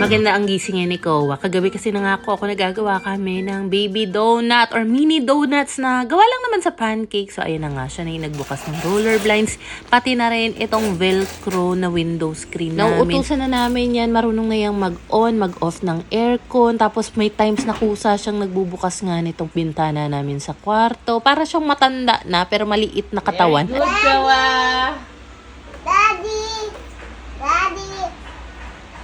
maganda ang gising ni Kowa. Kagabi kasi nangako ako nagagawa kami ng baby donut or mini donuts na gawa lang naman sa pancake. So ayun na nga, siya na yung nagbukas ng roller blinds. Pati na rin itong velcro na window screen namin. Nauutusan na namin yan. Marunong na yung mag-on, mag-off ng aircon. Tapos may times na kusa siyang nagbubukas nga nitong bintana namin sa kwarto. Para siyang matanda na pero maliit na katawan. Good, Kowa! Daddy! Daddy!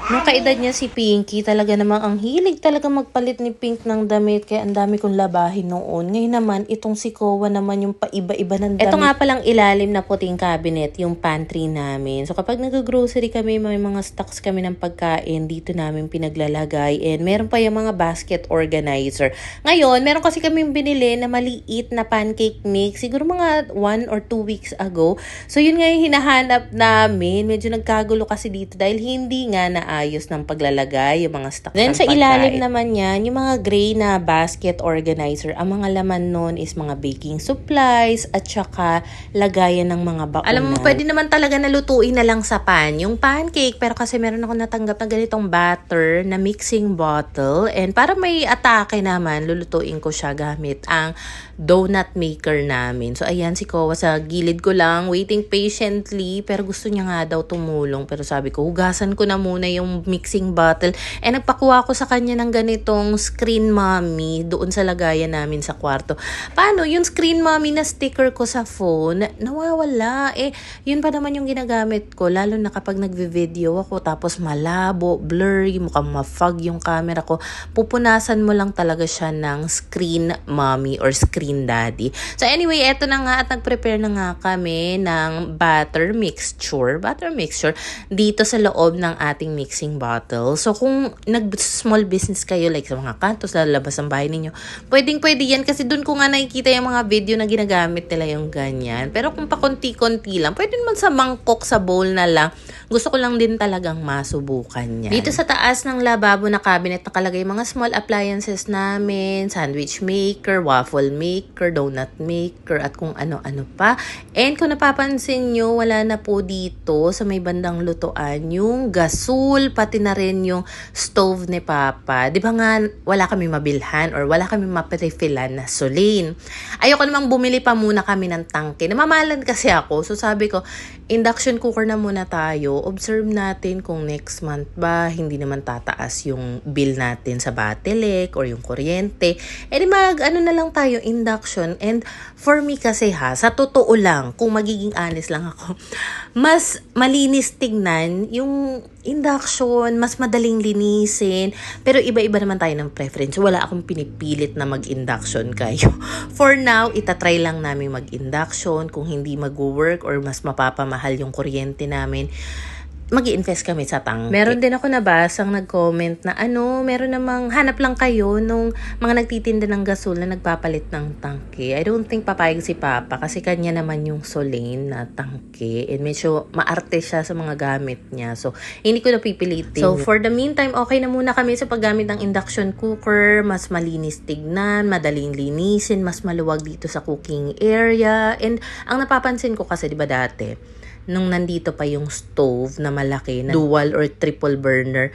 Nung kaedad niya si Pinky, talaga namang ang hilig talaga magpalit ni Pink ng damit. Kaya ang dami kong labahin noon. Ngayon naman, itong si Kowa naman yung paiba-iba ng damit. Ito nga palang ilalim na puting cabinet, yung pantry namin. So kapag nag-grocery kami, may mga stocks kami ng pagkain, dito namin pinaglalagay. And meron pa yung mga basket organizer. Ngayon, meron kasi kaming binili na maliit na pancake mix. Siguro mga 1 or 2 weeks ago. So yun nga yung hinahanap namin. Medyo nagkagulo kasi dito dahil hindi nga na ayos ng paglalagay, yung mga stocks. Then sa ilalim naman yan, yung mga gray na basket organizer, ang mga laman nun is mga baking supplies at saka lagayan ng mga baonan. Alam mo, pwede naman talaga nalutuin na lang sa pan yung pancake, pero kasi meron ako natanggap na ganitong batter na mixing bottle, and para may atake naman, lulutuin ko siya gamit ang donut maker namin. So ayan, si Kowa sa gilid ko lang, waiting patiently, pero gusto niya nga daw tumulong. Pero sabi ko, hugasan ko na muna yung mixing bottle. And nagpakuha ko sa kanya ng ganitong screen mommy doon sa lagayan namin sa kwarto. Paano? Yung screen mommy na sticker ko sa phone, nawawala. Yun pa naman yung ginagamit ko, lalo na kapag nagvi-video ako, tapos malabo, blurry, mukhang ma-fog yung camera ko. Pupunasan mo lang talaga siya ng screen mommy or screen daddy. So anyway, eto na nga at nag-prepare na nga kami ng butter mixture dito sa loob ng ating mixing bottle. So kung nag-small business kayo, like sa mga kantos, lalabas ang bahay ninyo, pwedeng-pwede yan kasi doon ko nga nakikita yung mga video na ginagamit nila yung ganyan. Pero kung pakunti-kunti lang, pwede naman sa mangkok, sa bowl na lang. Gusto ko lang din talagang masubukan yan. Dito sa taas ng lababo na cabinet nakalagay mga small appliances namin, sandwich maker, waffle maker, donut maker, at kung ano-ano pa. And kung napapansin nyo, wala na po dito sa may bandang lutuan yung gasol, pati na rin yung stove ni Papa. Di ba nga wala kami mabilhan or wala kami maprefilan na sulin. Ayoko namang bumili pa muna kami ng tangke. Namamalan kasi ako. So sabi ko, induction cooker na muna tayo. Observe natin kung next month ba hindi naman tataas yung bill natin sa Batelec or yung kuryente. Di ano na lang tayo, induction. And for me kasi sa totoo lang, kung magiging honest lang ako, mas malinis tignan yung induction, mas madaling linisin. Pero iba-iba naman tayo ng preference. Wala akong pinipilit na mag-induction kayo. For now, itatry lang namin mag-induction. Kung hindi mag-work or mas mapapamahal yung kuryente namin, mag-i-invest kami sa tangke. Meron din ako nabasang nag-comment na meron namang hanap lang kayo nung mga nagtitinda ng gasol na nagpapalit ng tangke. I don't think papayag si Papa kasi kanya naman yung Soleil na tangke. And medyo maarte siya sa mga gamit niya. So, hindi ko napipilitin. So, for the meantime, okay na muna kami sa paggamit ng induction cooker. Mas malinis tignan, madaling linisin, mas maluwag dito sa cooking area. And ang napapansin ko kasi, di ba dati, nung nandito pa yung stove na malaki, na dual or triple burner,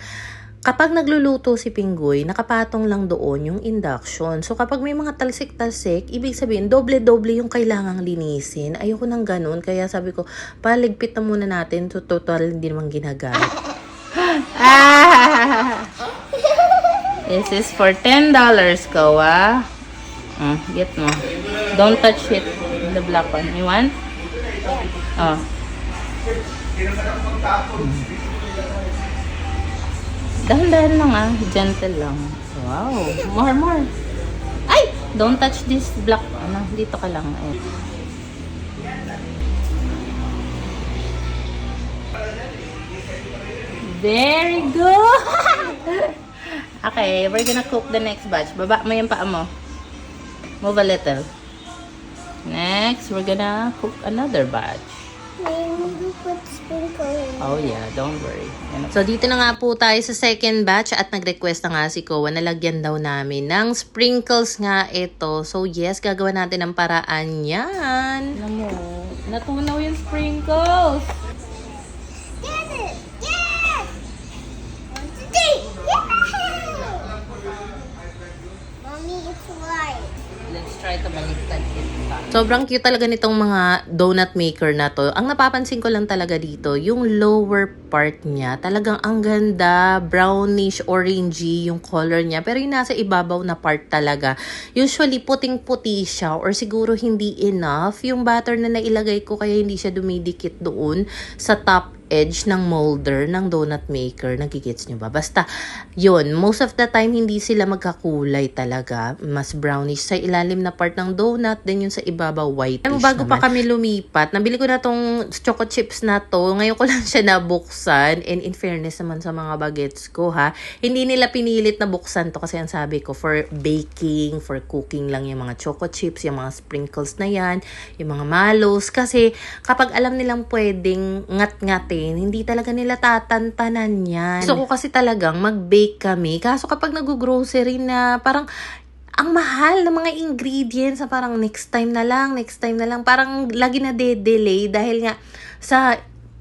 kapag nagluluto si Pinggoy, nakapatong lang doon yung induction. So kapag may mga talsik-talsik, ibig sabihin, doble-doble yung kailangang linisin. Ayoko nang ganun, kaya sabi ko, paligpit na muna natin. So total, hindi naman ginagamit. This is for $10, Kowa. Get mo. Don't touch it. The black one. You want? Oh. Dahan-dahan lang gentle lang. Wow, more. Ay, don't touch this black. Dito ka lang. Very good. Okay, we're gonna cook the next batch. Baba mo yung paa mo. Move a little. Next, we're gonna cook another batch. Oh yeah, don't worry. So dito na nga po tayo sa second batch at nag-request na nga si Kowa na lagyan daw namin ng sprinkles nga ito. So yes, gagawa natin ang paraan yan. Alam mo, natunaw yung sprinkles. Get it! Yes! 1, 2, 3! Sobrang cute talaga nitong mga donut maker na to. Ang napapansin ko lang talaga dito, yung lower part niya, talagang ang ganda, brownish, orangey yung color niya. Pero yung nasa ibabaw na part talaga, usually puting-puti siya or siguro hindi enough yung batter na nailagay ko kaya hindi siya dumidikit doon sa top edge ng molder ng donut maker. Nagigits nyo ba? Basta, yun. Most of the time, hindi sila magkakulay talaga. Mas brownish sa ilalim na part ng donut, then yung sa ibabaw, whitish Bago pa kami lumipat, nabili ko na tong choco chips na to. Ngayon ko lang siya nabuksan. And in fairness naman sa mga bagets ko, ha, hindi nila pinilit na buksan to kasi ang sabi ko, for baking, for cooking lang yung mga choco chips, yung mga sprinkles na yan, yung mga mallows. Kasi kapag alam nilang pwedeng ngat-ngatin, hindi talaga nila tatantanan yan. Gusto ko kasi talagang mag-bake kami. Kaso kapag nag-grocery na, parang ang mahal ng mga ingredients na parang next time na lang. Parang lagi na delay dahil nga sa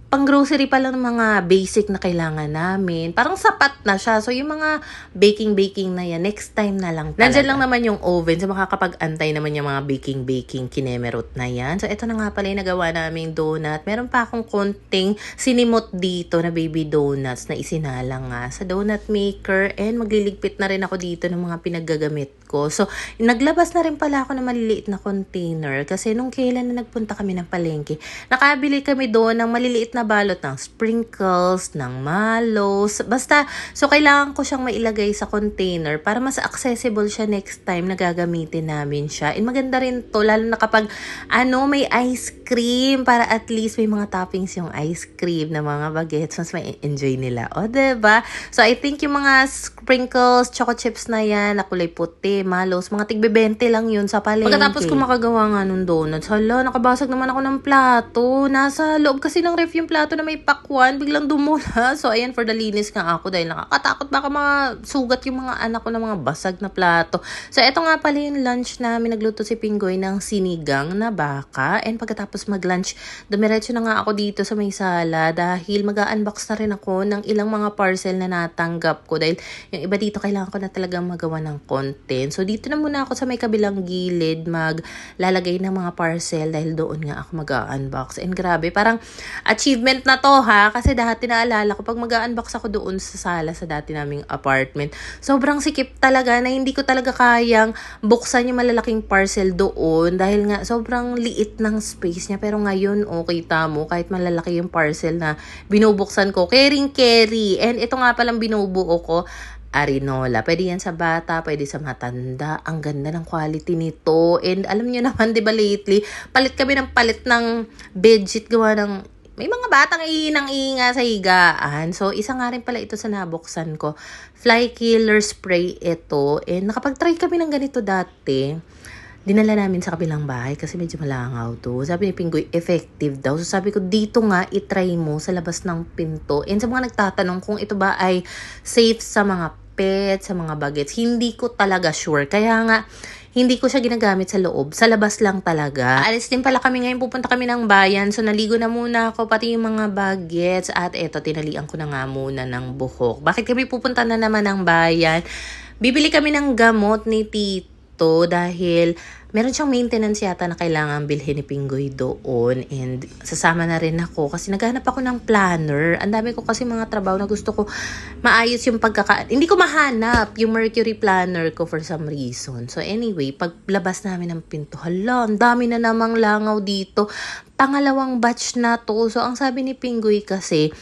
pang-grocery pa lang ng mga basic na kailangan namin. Parang sapat na siya. So, yung mga baking na yan, next time na lang talaga. Nandyan lang naman yung oven. So, makakapag-antay naman yung mga baking kinemerot na yan. So, ito na nga pala yung nagawa naming donut. Meron pa akong konting sinimot dito na baby donuts na isinalang nga sa donut maker. And magliligpit na rin ako dito ng mga pinaggagamit ko. So, naglabas na rin pala ako ng maliliit na container. Kasi nung kailan na nagpunta kami ng palengke, nakabili kami doon ng maliliit na balot ng sprinkles, ng mallows. Basta, so kailangan ko siyang mailagay sa container para mas accessible siya next time na gagamitin namin siya. And maganda rin to, lalo na kapag may ice cream para at least may mga toppings yung ice cream na mga bagets. Mas may enjoy nila. O, diba? So, I think yung mga sprinkles, choco chips na yan, na kulay puti, mallows, mga tigbe-20 lang yun sa palengke. Pagkatapos ko makagawa nga nung donuts, hala, nakabasag naman ako ng plato. Nasa loob kasi ng ref yung plato na may pakwan, biglang dumula. So, ayan, for the linis nga ako dahil nakakatakot baka masugat yung mga anak ko ng mga basag na plato. So, eto nga pala yung lunch namin. Nagluto si Pinggoy ng sinigang na baka. And pagkatapos mag-lunch, dumiretso na nga ako dito sa may sala dahil mag-unbox na rin ako ng ilang mga parcel na natanggap ko dahil yung iba dito kailangan ko na talagang magawa ng content. So, dito na muna ako sa may kabilang gilid maglalagay ng mga parcel dahil doon nga ako mag-unbox. And grabe, parang achievement na to, ha, kasi dati naalala ko pag mag-unbox ako doon sa sala sa dati naming apartment, sobrang sikip talaga na hindi ko talaga kayang buksan yung malalaking parcel doon dahil nga sobrang liit ng space niya. Pero ngayon, kita mo, kahit malalaki yung parcel na binubuksan ko, carry. And ito nga palang binubuo ko, Arinola. Pwede yan sa bata, pwede sa matanda. Ang ganda ng quality nito. And alam nyo naman, di ba lately, palit kami ng bedsheet gawa ng may mga batang iinang-iinga sa higaan. So, isa nga rin pala ito sa nabuksan ko. Fly killer spray ito. And nakapag-try kami ng ganito dati. Dinala namin sa kabilang bahay kasi medyo malangaw to. Sabi ni Pinggoy, effective daw. So sabi ko, dito nga, itry mo sa labas ng pinto. And sa mga nagtatanong kung ito ba ay safe sa mga pets, sa mga bagets, hindi ko talaga sure. Kaya nga, hindi ko siya ginagamit sa loob. Sa labas lang talaga. Alis din pala kami ngayon. Pupunta kami ng bayan. So, naligo na muna ako. Pati yung mga bagets. At eto, tinalian ko na nga muna ng buhok. Bakit kami pupunta na naman ng bayan? Bibili kami ng gamot ni Tito dahil meron siyang maintenance yata na kailangan bilhin ni Pinggoy doon. And sasama na rin ako kasi naghanap ako ng planner. Ang dami ko kasi mga trabaho na gusto ko maayos yung hindi ko mahanap yung Mercury planner ko for some reason. So anyway, paglabas namin ng pinto, hala, ang dami na namang langaw dito. Pangalawang batch na to. So ang sabi ni Pinggoy kasi,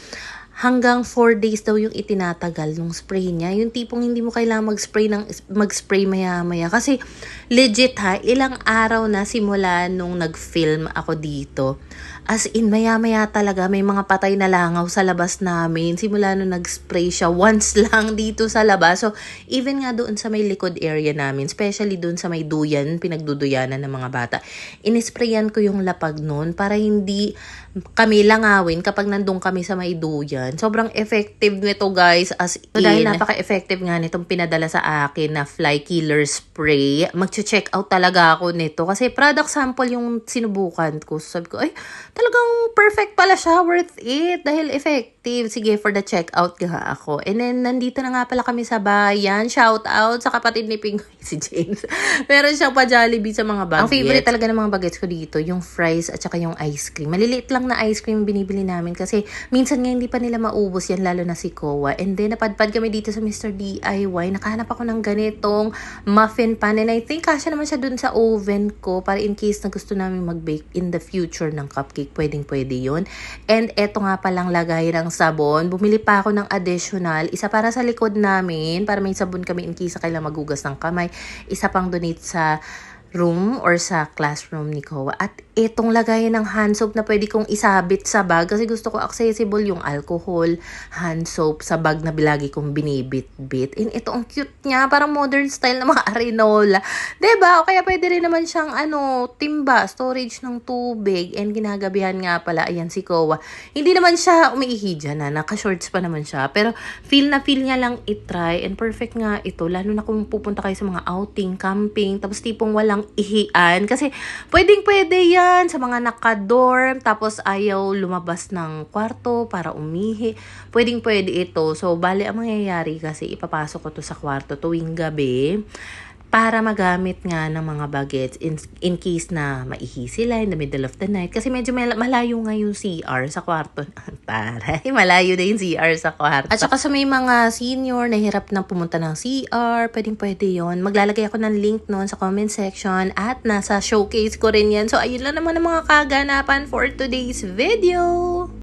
hanggang 4 days daw yung itinatagal ng spray niya. Yung tipong hindi mo kailangan mag-spray maya-maya. Kasi legit, ha, ilang araw na simula nung nag-film ako dito. As in, maya-maya talaga may mga patay na langaw sa labas namin. Simula nung nag-spray siya once lang dito sa labas. So, even nga doon sa may likod area namin, especially doon sa may duyan, pinagduduyanan ng mga bata, inisprayan ko yung lapag noon para hindi kami langawin kapag nandun kami sa may duyan. Sobrang effective nito, guys, as in. So, dahil napaka-effective nga nitong pinadala sa akin na fly killer spray, mag-check out talaga ako nito. Kasi product sample yung sinubukan ko. So, sabi ko, ay, talagang perfect pala siya, worth it, dahil effective. Sige, for the checkout nga ako. And then, nandito na nga pala kami sa bayan. Shout out sa kapatid ni Ping, si James. Meron siyang pa-Jollibee sa mga bagets. Ang favorite talaga ng mga bagets ko dito, yung fries at saka yung ice cream. Maliliit lang na ice cream binibili namin kasi minsan nga hindi pa nila maubos yan, lalo na si Kowa. And then, napadpad kami dito sa Mr. DIY. Nakahanap ako ng ganitong muffin pan. And I think kasya naman siya dun sa oven ko para in case na gusto namin mag-bake in the future ng cupcake. Pwedeng-pwede yun. And eto nga palang lagay ng sabon. Bumili pa ako ng additional. Isa para sa likod namin, para may sabon kami in case na kailangan magugas ng kamay. Isa pang donate sa room or sa classroom ni Kowa. At itong lagayan ng hand soap na pwede kong isabit sa bag kasi gusto ko accessible yung alcohol, hand soap sa bag na bilagi kong binibit-bit. And ito ang cute niya, parang modern style na mga arenola. Diba? O kaya pwede rin naman siyang timba, storage ng tubig. And ginagabihan nga pala, ayan si Kowa. Hindi naman siya umiihi dyan na, naka-shorts pa naman siya. Pero feel niya lang itry and perfect nga ito. Lalo na kung pupunta kayo sa mga outing, camping, tapos tipong walang ihian. Kasi pwedeng-pwede yan sa mga naka-dorm, tapos ayaw lumabas ng kwarto para umihi. Pwedeng-pwede ito. So, bale, ang mangyayari kasi ipapasok ko to sa kwarto tuwing gabi para magamit nga ng mga bagets in case na maihi sila in the middle of the night. Kasi medyo malayo nga yung CR sa kwarto. Taray, malayo na yung CR sa kwarto. At saka sa may mga senior na hirap na pumunta ng CR, pwede yon. Maglalagay ako ng link noon sa comment section at nasa showcase ko rin yan. So, ayun lang naman ang mga kaganapan for today's video.